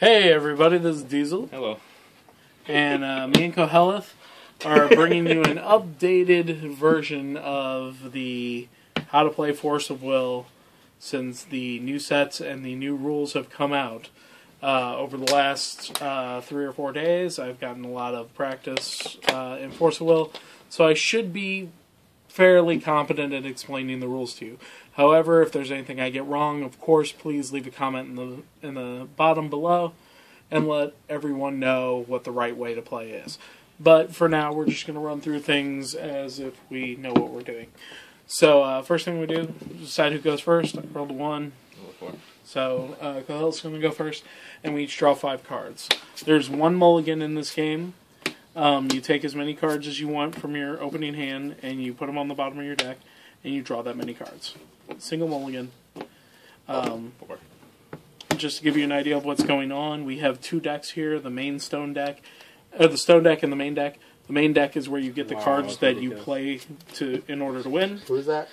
Hey everybody, this is Diesel. Hello. And me and Koheleth are bringing you an updated version of the How to Play Force of Will since the new sets and the new rules have come out. Over the last 3 or 4 days, I've gotten a lot of practice in Force of Will, so I should be fairly competent at explaining the rules to you. However, if there's anything I get wrong, of course, please leave a comment in the bottom below and let everyone know what the right way to play is. But for now, we're just going to run through things as if we know what we're doing. So, first thing we do, decide who goes first. I rolled a 1. So, Koheleth's going to go first, and we each draw 5 cards. There's 1 mulligan in this game. You take as many cards as you want from your opening hand, and you put them on the bottom of your deck, and you draw that many cards. Single mulligan. 4. Just to give you an idea of what's going on, we have 2 decks here, the main stone deck, or the stone deck and the main deck. The main deck is where you get the cards that you play in order to win. Who's that?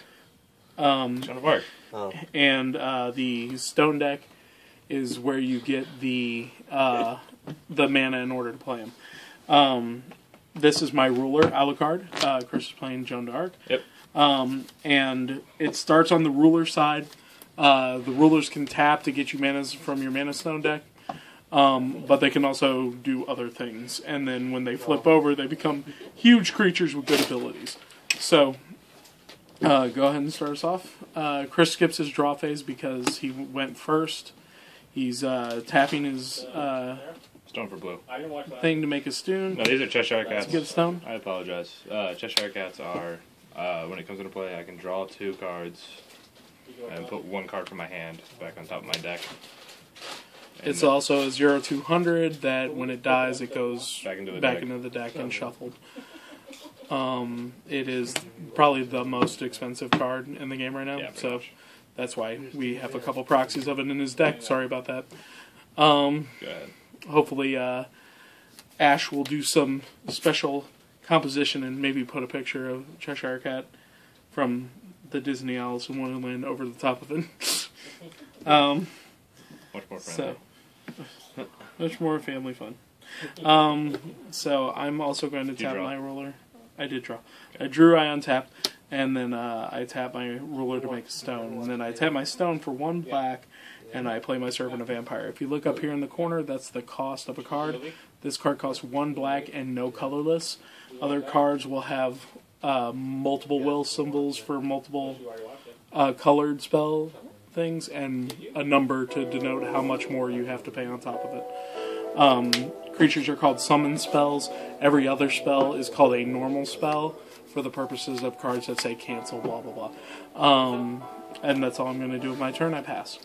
Joan of Arc. Oh. And the stone deck is where you get the mana in order to play them. This is my ruler, Alucard. Chris is playing Joan of Arc. Yep. And it starts on the ruler side. The rulers can tap to get you mana from your mana stone deck, but they can also do other things. And then when they flip over, they become huge creatures with good abilities. So, go ahead and start us off. Chris skips his draw phase because he went first. He's tapping his Stone for blue. thing to make a stone. No, these are Cheshire Cats. To get a stone. I apologize. Cheshire Cats are, when it comes into play, I can draw 2 cards and put 1 card from my hand back on top of my deck. And It's also a 0-200 that when it dies, it goes back into the deck and shuffled. It is probably the most expensive card in the game right now, Yeah, so much. that's why we have a couple proxies of it in his deck. Sorry about that. Go ahead. Hopefully, Ash will do some special composition and maybe put a picture of Cheshire Cat from the Disney Alice in Wonderland over the top of it. Much more friendly. So, much more family fun. So I'm also going to tap my ruler. I did draw. Okay. I drew, I untapped, and then I tap my ruler to make a stone. And then I tap my stone for 1 black, and I play my Servant of Vampire. If you look up here in the corner, that's the cost of a card. This card costs 1 black and no colorless. Other cards will have multiple will symbols for multiple colored spell things, and a number to denote how much more you have to pay on top of it. Creatures are called summon spells. Every other spell is called a normal spell for the purposes of cards that say cancel, blah, blah, blah. And that's all I'm going to do with my turn. I pass.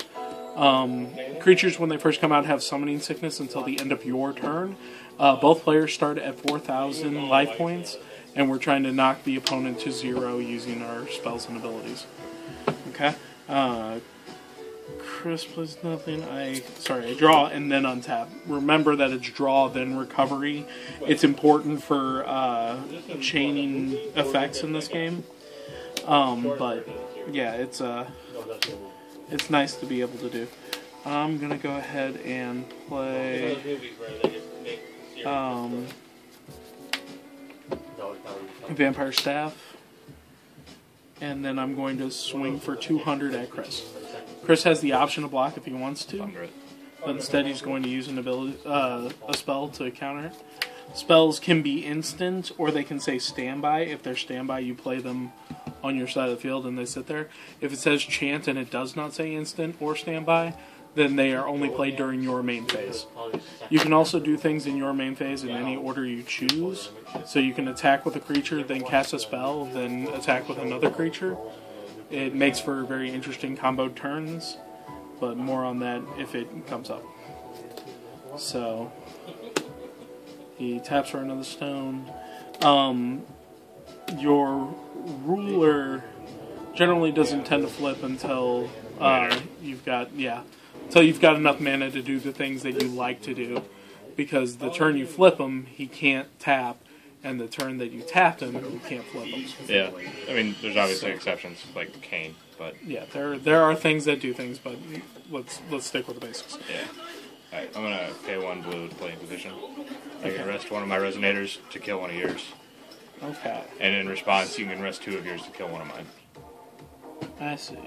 Creatures, when they first come out, have summoning sickness until the end of your turn. Both players start at 4,000 life points, and we're trying to knock the opponent to 0 using our spells and abilities. Okay. Chris plays nothing. I draw and then untap. Remember that it's draw, then recovery. It's important for chaining effects in this game. But yeah, it's nice to be able to do. I'm gonna go ahead and play Vampire Staff, and then I'm going to swing for 200 at Chris. Chris has the option to block if he wants to, but instead he's going to use an ability, a spell to counter it. Spells can be instant, or they can say standby. If they're standby, you play them on your side of the field and they sit there. If it says chant and it does not say instant or standby, then they are only played during your main phase. You can also do things in your main phase in any order you choose. So you can attack with a creature, then cast a spell, then attack with another creature. It makes for very interesting combo turns, but more on that if it comes up. So he taps for another stone. Your ruler generally doesn't tend to flip until you've got enough mana to do the things that you like to do. Because the turn you flip him, he can't tap, and the turn that you tapped him, you can't flip him. Yeah, I mean, there's obviously exceptions, like Kane, but... Yeah, there are things that do things, but let's stick with the basics. Yeah. Alright, I'm gonna pay 1 blue to play Inquisition. I can rest one of my Resonators to kill one of yours. Okay. And in response, you can rest 2 of yours to kill one of mine. I see.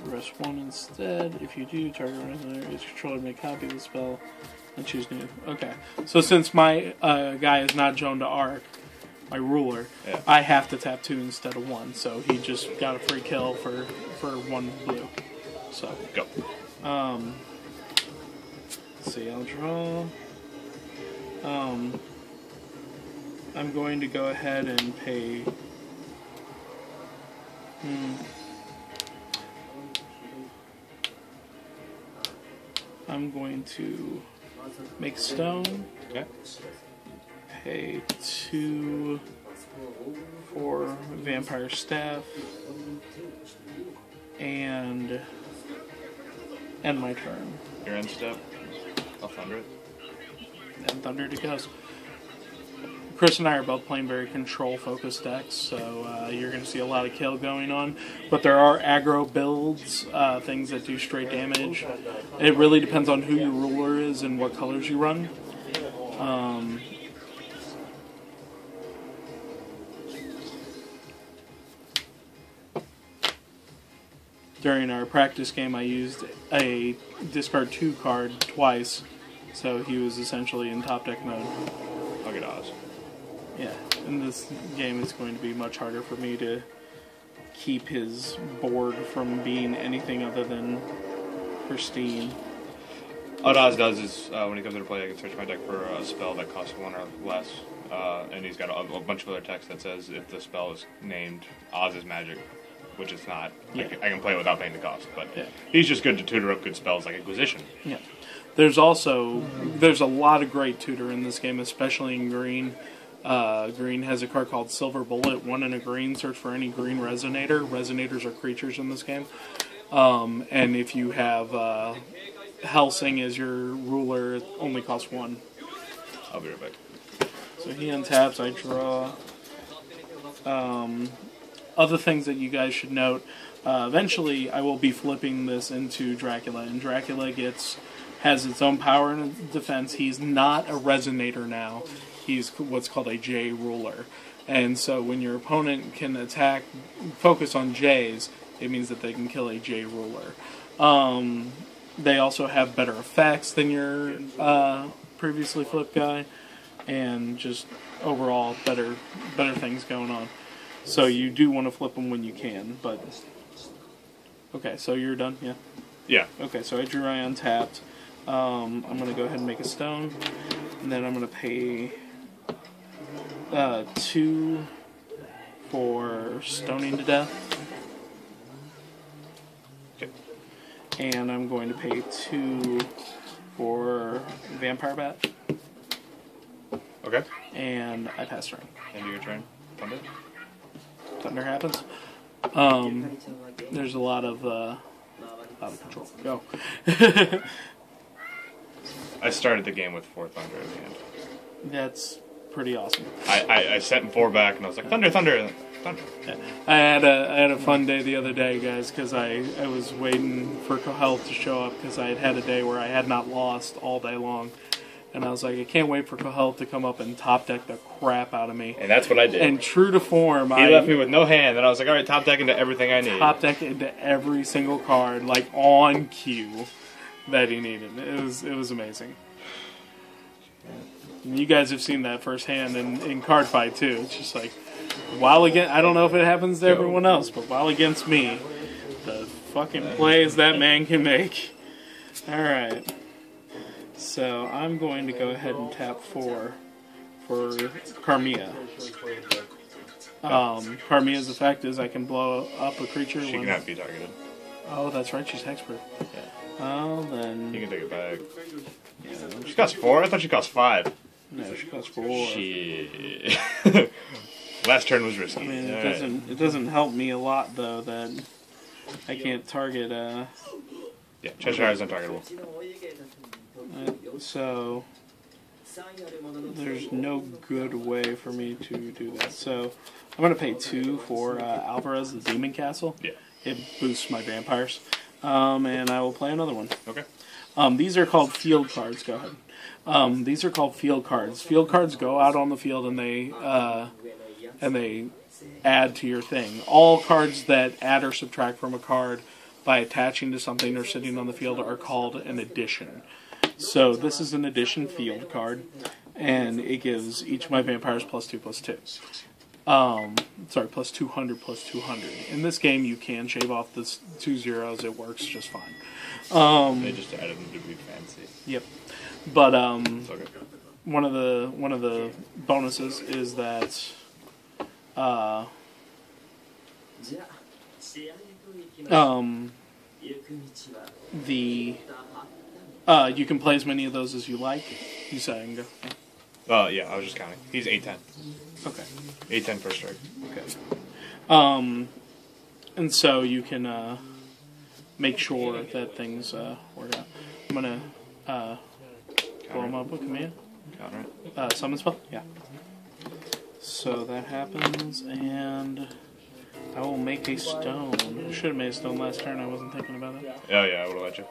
Rest 1 instead. If you do, target Resonator is controller may copy the spell and choose new. Okay. So since my guy is not Joan d'Arc, my ruler, yeah. I have to tap 2 instead of 1. So he just got a free kill for 1 blue. So go. Let's see, I'll draw. I'm going to go ahead and pay. I'm going to make stone. Okay. Pay 2 for vampire staff. And end my turn. Your end step. I'll thunder it. And thunder it goes. Chris and I are both playing very control-focused decks, so you're going to see a lot of kill going on. But there are aggro builds, things that do straight damage. It really depends on who your ruler is and what colors you run. During our practice game, I used a discard 2 card twice, so he was essentially in top deck mode. I'll get Oz. Yeah, in this game it's going to be much harder for me to keep his board from being anything other than pristine. What Oz does is, when he comes into play, I can search my deck for a spell that costs 1 or less, and he's got a bunch of other text that says if the spell is named Oz's magic, which it's not, yeah. I can play it without paying the cost, but yeah. He's just good to tutor up good spells like Inquisition. Yeah. There's a lot of great tutor in this game, especially in green. Green has a card called Silver Bullet. 1 in a green. Search for any green Resonator. Resonators are creatures in this game. And if you have Helsing as your ruler, it only costs 1. I'll be right back. So he untaps. I draw. Other things that you guys should note. Eventually, I will be flipping this into Dracula, and Dracula has its own power and defense. He's not a Resonator now. He's what's called a J ruler. And so when your opponent can focus on Js, it means that they can kill a J ruler. They also have better effects than your previously flipped guy, and just overall better things going on. So you do want to flip them when you can, but... Okay, so you're done? Yeah? Yeah. Okay, so I drew I untapped. I'm going to go ahead and make a stone, and then I'm going to pay 2 for stoning to death. Okay. And I'm going to pay 2 for vampire bat. Okay. And I pass turn. End of your turn. Thunder. Thunder happens. There's a lot of control. Go. I started the game with 4 thunder at the end. That's pretty awesome. I sent 4 back and I was like, thunder, thunder, thunder. Yeah. I had a fun day the other day, guys, because I was waiting for Cohealth to show up because I had a day where I had not lost all day long. And I was like, I can't wait for Cohealth to come up and top deck the crap out of me. And that's what I did. And true to form, he left me with no hand, and I was like, all right, top deck into everything I need. Top deck into every single card, like on cue, that he needed. It was amazing. And you guys have seen that firsthand in card fight too. It's just like, I don't know if it happens to everyone else, but while against me, the fucking plays that man can make. All right. So I'm going to go ahead and tap 4 for Carmia. Carmia's effect is I can blow up a creature. She cannot be targeted. Oh, that's right. She's hexproof. Yeah. Oh, then... You can take it back. Yeah. She costs 4? I thought she cost 5. No, she costs 4. Shit. Last turn was risky. I mean, it doesn't help me a lot, though, that I can't target... Yeah, Cheshire is untargetable. So there's no good way for me to do that. So I'm going to pay 2 for Alvarez, the Demon Castle. Yeah. It boosts my vampires. And I will play another one. Okay. These are called field cards. Go ahead. These are called field cards. Field cards go out on the field and they add to your thing. All cards that add or subtract from a card by attaching to something or sitting on the field are called an addition. So this is an addition field card, and it gives each of my vampires +2/+2. Sorry, +200/+200. In this game, you can shave off the 2 zeros. It works just fine. They just added them to be fancy. Yep. But Okay. one of the bonuses is that you can play as many of those as you like. You say I can go. Yeah, I was just counting. He's 8/10. Okay. 8/10 first strike. Okay. And so you can make sure that things work out. I'm gonna blow him up with command. Counter it. Summon spell? Yeah. So that happens, and I will make a stone. I should have made a stone last turn, I wasn't thinking about it. Oh, yeah, I would have let you.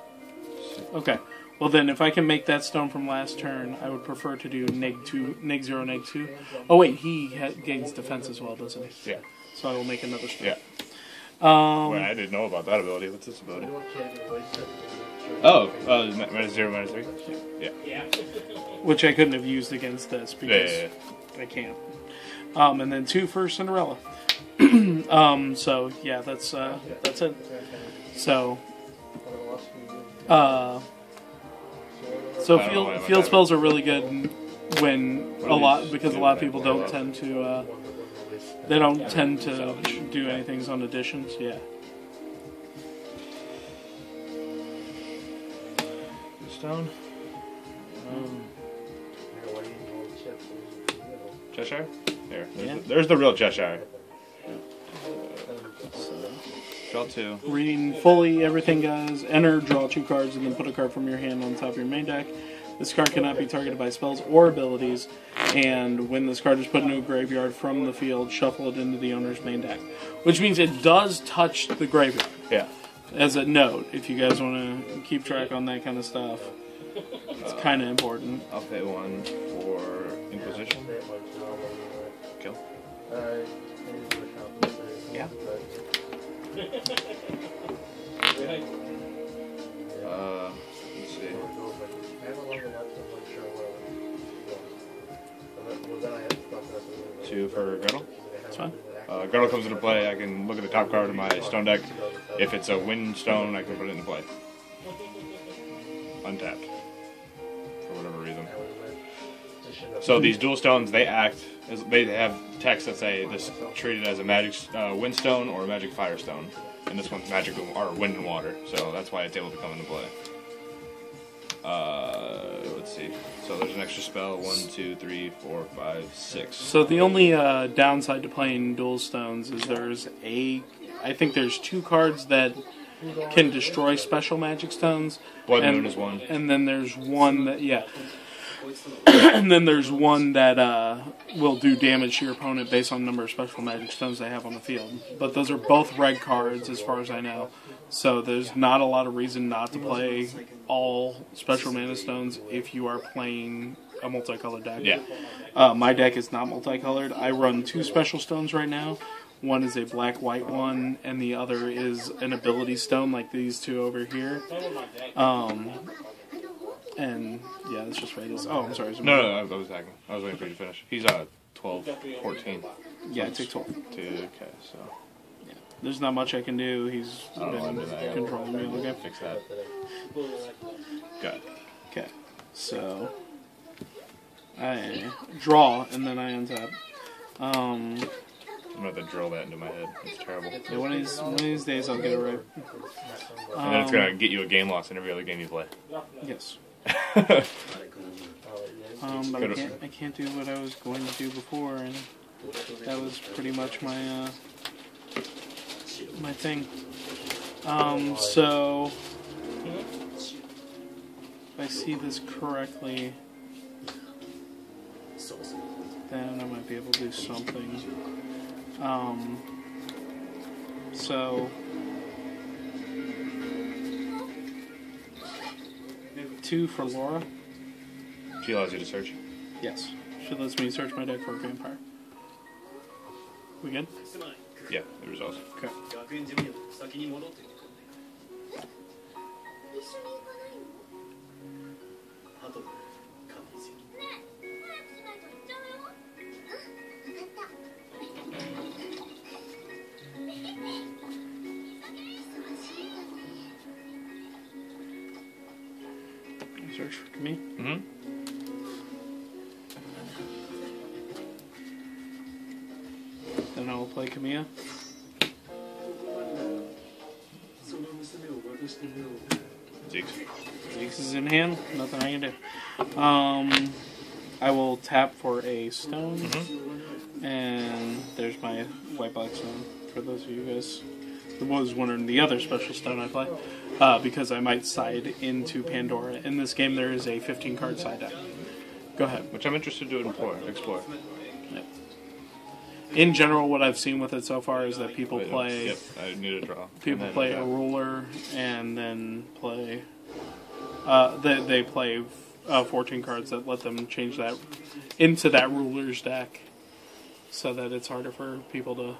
Okay. Well then, if I can make that stone from last turn, I would prefer to do -2, -0, -2. Oh wait, he gains defense as well, doesn't he? Yeah. So I will make another stone. Yeah. Wait, I didn't know about that ability. What's this ability? Oh, -0, -3? Yeah. Which I couldn't have used against this because Yeah. I can't. And then 2 for Cinderella. So yeah, that's it. So field spells are really good when a lot of people don't tend to do anything on additions. Yeah. Stone. Cheshire? There. There's the real Cheshire. Draw 2. Reading fully everything, guys. Enter, draw 2 cards, and then put a card from your hand on top of your main deck. This card cannot be targeted by spells or abilities, and when this card is put into a graveyard from the field, shuffle it into the owner's main deck. Which means it does touch the graveyard. Yeah. As a note, if you guys want to keep track on that kind of stuff, it's kind of important. I'll pay 1 for Inquisition. Kill. Yeah. Let's see. 2 for Gretel. That's fine. Gretel comes into play. I can look at the top card of my stone deck. If it's a wind stone, I can put it into play. Untapped. For whatever reason. So these dual stones, they have text that say this treated as a magic wind stone or a magic fire stone. And this one's magic or wind and water. So that's why it's able to come into play. Let's see. So there's an extra spell. 1, 2, 3, 4, 5, 6. So the only downside to playing dual stones is I think there's 2 cards that can destroy special magic stones. Blood Moon is 1. And then there's one that, and then there's one that will do damage to your opponent based on the number of special magic stones they have on the field. But those are both red cards as far as I know. So there's not a lot of reason not to play all special mana stones if you are playing a multicolored deck. Yeah. My deck is not multicolored. I run 2 special stones right now. One is a black-white one, and the other is an ability stone like these 2 over here. And yeah, that's just right. Oh, I'm sorry. No, I was attacking. I was waiting for you to finish. He's 12, 14. Yeah, I take 12. 2, okay, so. Yeah. There's not much I can do. He's been controlling me. Okay. Fix that. Got it. Okay. So I draw and then I untap. I'm gonna have to drill that into my head. It's terrible. Yeah, one of these days I'll get it right. And then it's gonna get you a game loss in every other game you play. Yes. But I can't do what I was going to do before, and that was pretty much my my thing. So if I see this correctly, then I might be able to do something. So 2 for Laura. She allows you to search. Yes. She lets me search my deck for a vampire. We good? Yeah, the results. Okay. Search for me. Mm-hmm. Then I'll play Kamiya. Zeke's is in hand. Nothing I can do. I will tap for a stone. And there's my white black stone. For those of you guys who was wondering the other special stone I play. Because I might side into Pandora. In this game there is a 15 card side deck. Go ahead. Which I'm interested to explore. Yep. In general, what I've seen with it so far is that people play. Yep, I need a draw. People play a ruler and then play. They play 14 cards that let them change that into that ruler's deck, so that it's harder for people to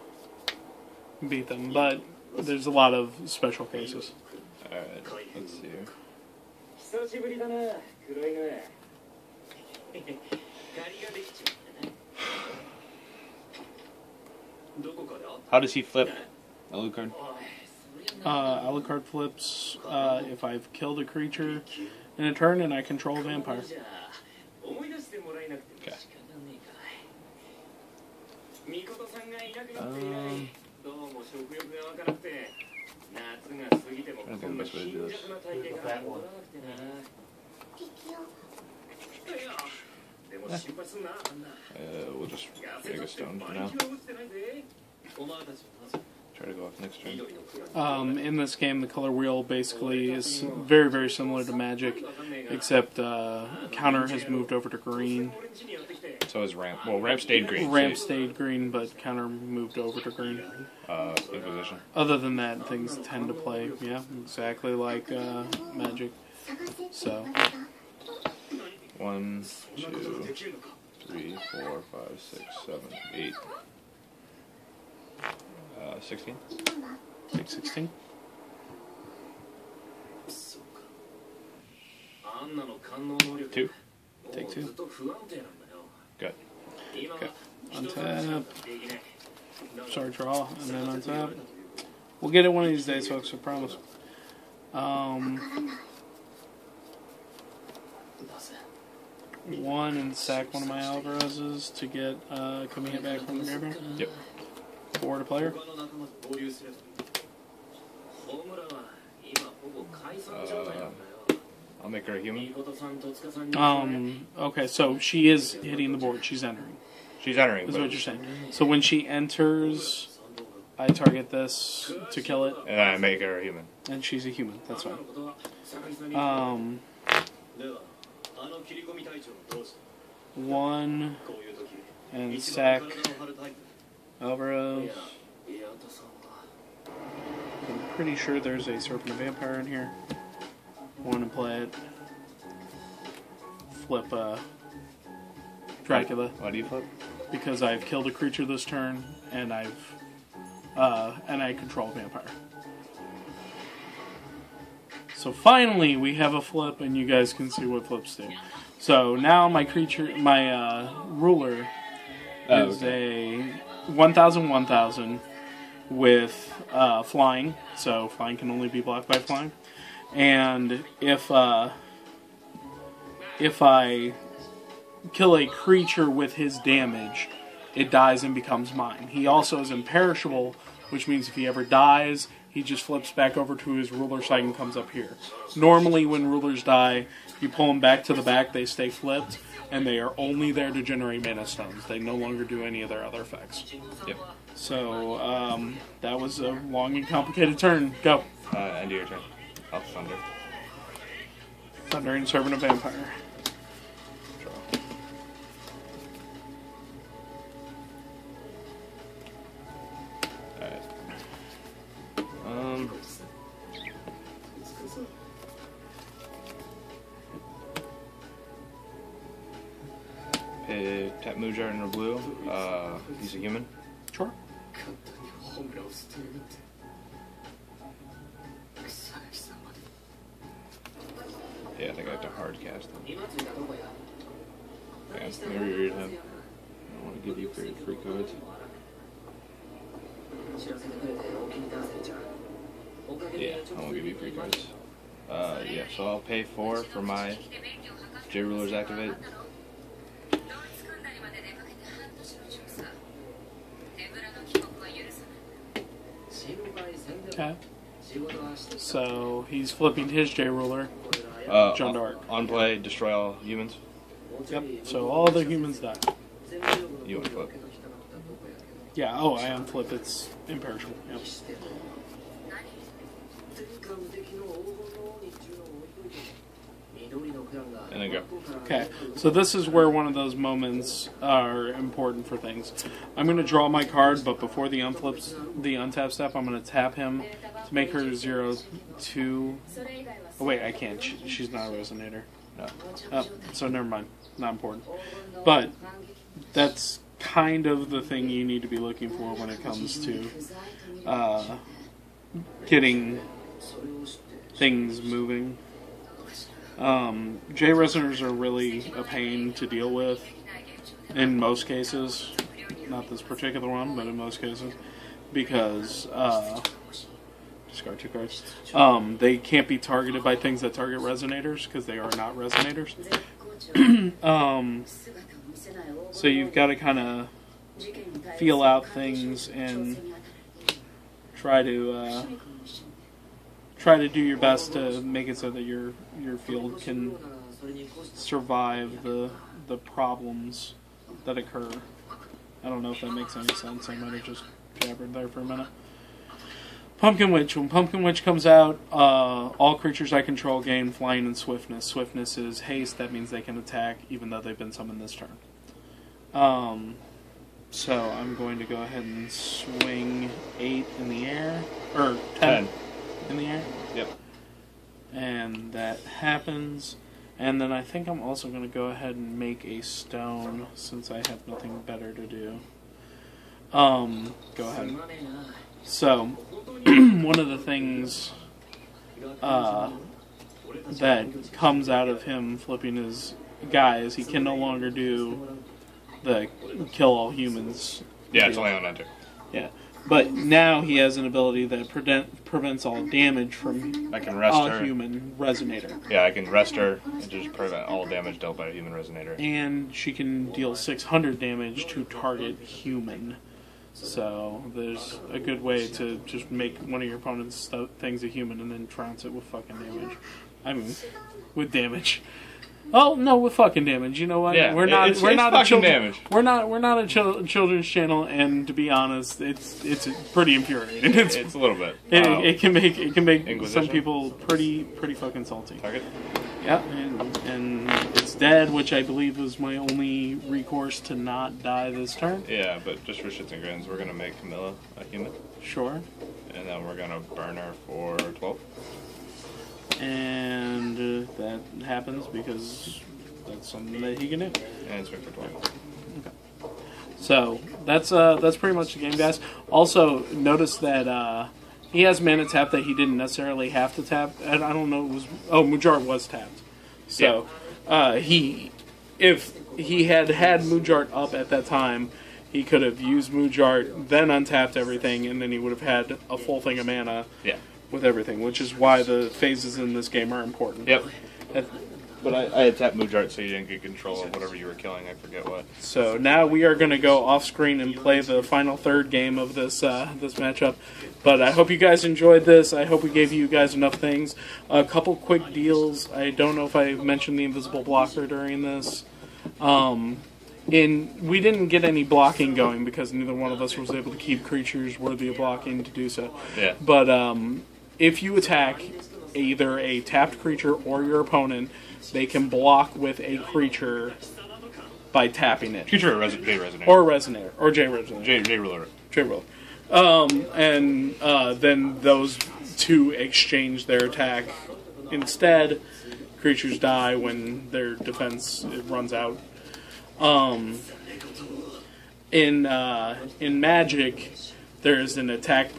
beat them. But there's a lot of special cases. Alright, let's see here. How does he flip Alucard? Alucard flips if I've killed a creature in a turn and I control a vampire. Okay. I don't think the best way to do this. We'll just make a stone for now. Try to go off next turn. In this game, the color wheel basically is very, very similar to Magic, except counter has moved over to green. So is ramp. Well, ramp stayed green. Ramp stayed green, but counter moved over to green. Inquisition. Other than that, things tend to play, yeah, exactly like Magic. So 1, 2, 3, 4, 5, 6, 7, 8. 16. Take 16. Two. Take 2. Good. Okay. Untap. Sorry, draw, and then untap. We'll get it one of these days, folks, I promise. One and sack one of my Alvarez's to get Kamiya back from the graveyard. Yep. 4 to player. I'll make her a human. Okay, so she is hitting the board. She's entering. She's entering. Is what you're saying. So when she enters, I target this to kill it. And I make her a human. And she's a human. That's fine. One and sack Alvarez. I'm pretty sure there's a Serpent of Vampire in here. Want to play it. Flip Dracula. Why do you flip? Because I've killed a creature this turn and I control a vampire. So finally we have a flip and you guys can see what flips do. So now my ruler is a 1,000/1,000 with flying. So flying can only be blocked by flying. And if I kill a creature with his damage, it dies and becomes mine. He also is imperishable, which means if he ever dies, he just flips back over to his ruler side and comes up here. Normally when rulers die, you pull them back to the back, they stay flipped, and they are only there to generate mana stones. They no longer do any of their other effects. Yep. So, that was a long and complicated turn. Go. End of your turn. I'll thunder. Thundering Servant of Vampire. Draw. Alright. tap Mujar in a blue. He's a human. Sure. Yeah, I think I have to hard cast him. Yeah, maybe read him. I don't want to give you free cards. Yeah, I won't give you free cards. Yeah, so I'll pay 4 for my J Rulers activate. Okay. So he's flipping his J Ruler. John Dark. On play, destroy all humans. Yep. So all the humans die. You want to flip? Yeah. Oh, I unflip. It's imperishable. Yep. And then go. Okay, so this is where one of those moments are important for things. I'm going to draw my card, but before the untap step, I'm going to tap him to make her 0/2. Oh wait, I can't. She's not a resonator. No. Oh, so never mind. Not important. But that's kind of the thing you need to be looking for when it comes to getting things moving. J resonators are really a pain to deal with in most cases. Not this particular one, but in most cases. Because, discard 2 cards. They can't be targeted by things that target resonators, because they are not resonators. So you've got to kind of feel out things and try to do your best to make it so that your field can survive the problems that occur. I don't know if that makes any sense. I might have just jabbered there for a minute. Pumpkin Witch. When Pumpkin Witch comes out, all creatures I control gain flying and swiftness. Swiftness is haste. That means they can attack even though they've been summoned this turn. So I'm going to go ahead and swing 8 in the air. Or 10. In the air? Yep. And that happens. And then I think I'm also going to go ahead and make a stone since I have nothing better to do. Go ahead. So, one of the things that comes out of him flipping his guy is he can no longer do the kill all humans. Yeah, it's only on enter. Yeah. But now he has an ability that prevents all damage from I can rest her. Human resonator. Yeah, I can rest her and just prevent all damage dealt by a human resonator. And she can deal 600 damage to target human. So there's a good way to just make one of your opponent's things a human and then trounce it with fucking damage. I mean, with damage. Oh no, with fucking damage. You know what? Yeah, we're not a damage. We're not a children's channel, and to be honest, it's pretty infuriating. It's a little bit. It can make Inquisition? some people pretty fucking salty. Target. Yeah, and it's dead, which I believe was my only recourse to not die this turn. Yeah, but just for shits and grins, we're gonna make Camilla a human. Sure. And then we're gonna burn her for 12. And that happens because that's something that he can do. And swing for 12. Okay. So that's pretty much the game, guys. Also, notice that he has mana tap that he didn't necessarily have to tap. And I don't know. Mujar was tapped. So if he had Mujart up at that time, he could have used Mujart, then untapped everything, and then he would have had a full thing of mana. Yeah. With everything, which is why the phases in this game are important. Yep. But I had tapped Mujart so you didn't get control of whatever you were killing. I forget what. So now we are going to go off screen and play the final third game of this this matchup. But I hope you guys enjoyed this. I hope we gave you guys enough things. A couple quick deals. I don't know if I mentioned the invisible blocker during this. We didn't get any blocking going because neither one of us was able to keep creatures worthy of blocking to do so. Yeah. But if you attack either a tapped creature or your opponent, they can block with a creature by tapping it. Creature or J Resonator. Or Resonator. Or J Resonator. J Ruler. J Ruler. And then those two exchange their attack. Instead, creatures die when their defense runs out. In Magic, there's an attack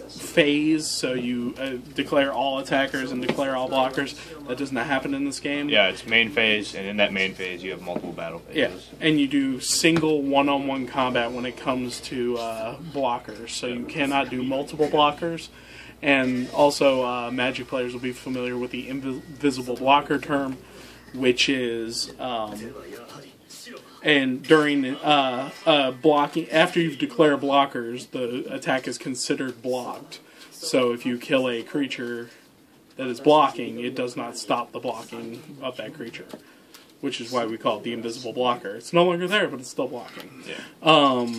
phase, so you declare all attackers and declare all blockers. That does not happen in this game. Yeah, it's main phase, and in that main phase, you have multiple battle phases. Yeah, and you do single one-on-one combat when it comes to blockers, so you cannot do multiple blockers. And also, Magic players will be familiar with the invisible blocker term, which is... and during blocking, after you've declared blockers, the attack is considered blocked. So if you kill a creature that is blocking, it does not stop the blocking of that creature, which is why we call it the invisible blocker. It's no longer there, but it's still blocking. Yeah.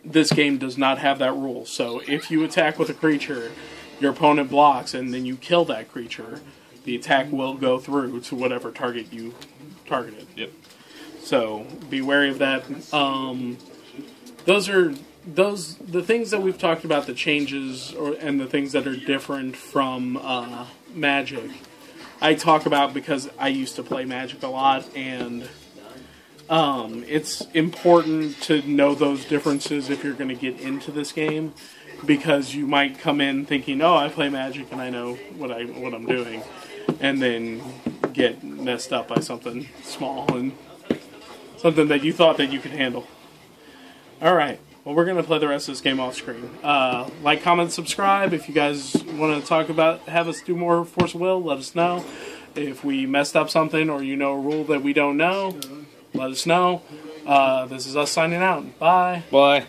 This game does not have that rule. So if you attack with a creature, your opponent blocks, and then you kill that creature, the attack will go through to whatever target you targeted. Yep. So be wary of that. Those are the things that we've talked about, the changes and the things that are different from Magic. I talk about because I used to play Magic a lot, and it's important to know those differences if you're going to get into this game, because you might come in thinking, "Oh, I play Magic and I know what I'm doing," and then get messed up by something small and something that you thought that you could handle. Alright, well, we're going to play the rest of this game off screen. Like, comment, subscribe. If you guys want to talk about, have us do more Force of Will, let us know. If we messed up something or you know a rule that we don't know, let us know. This is us signing out. Bye. Bye.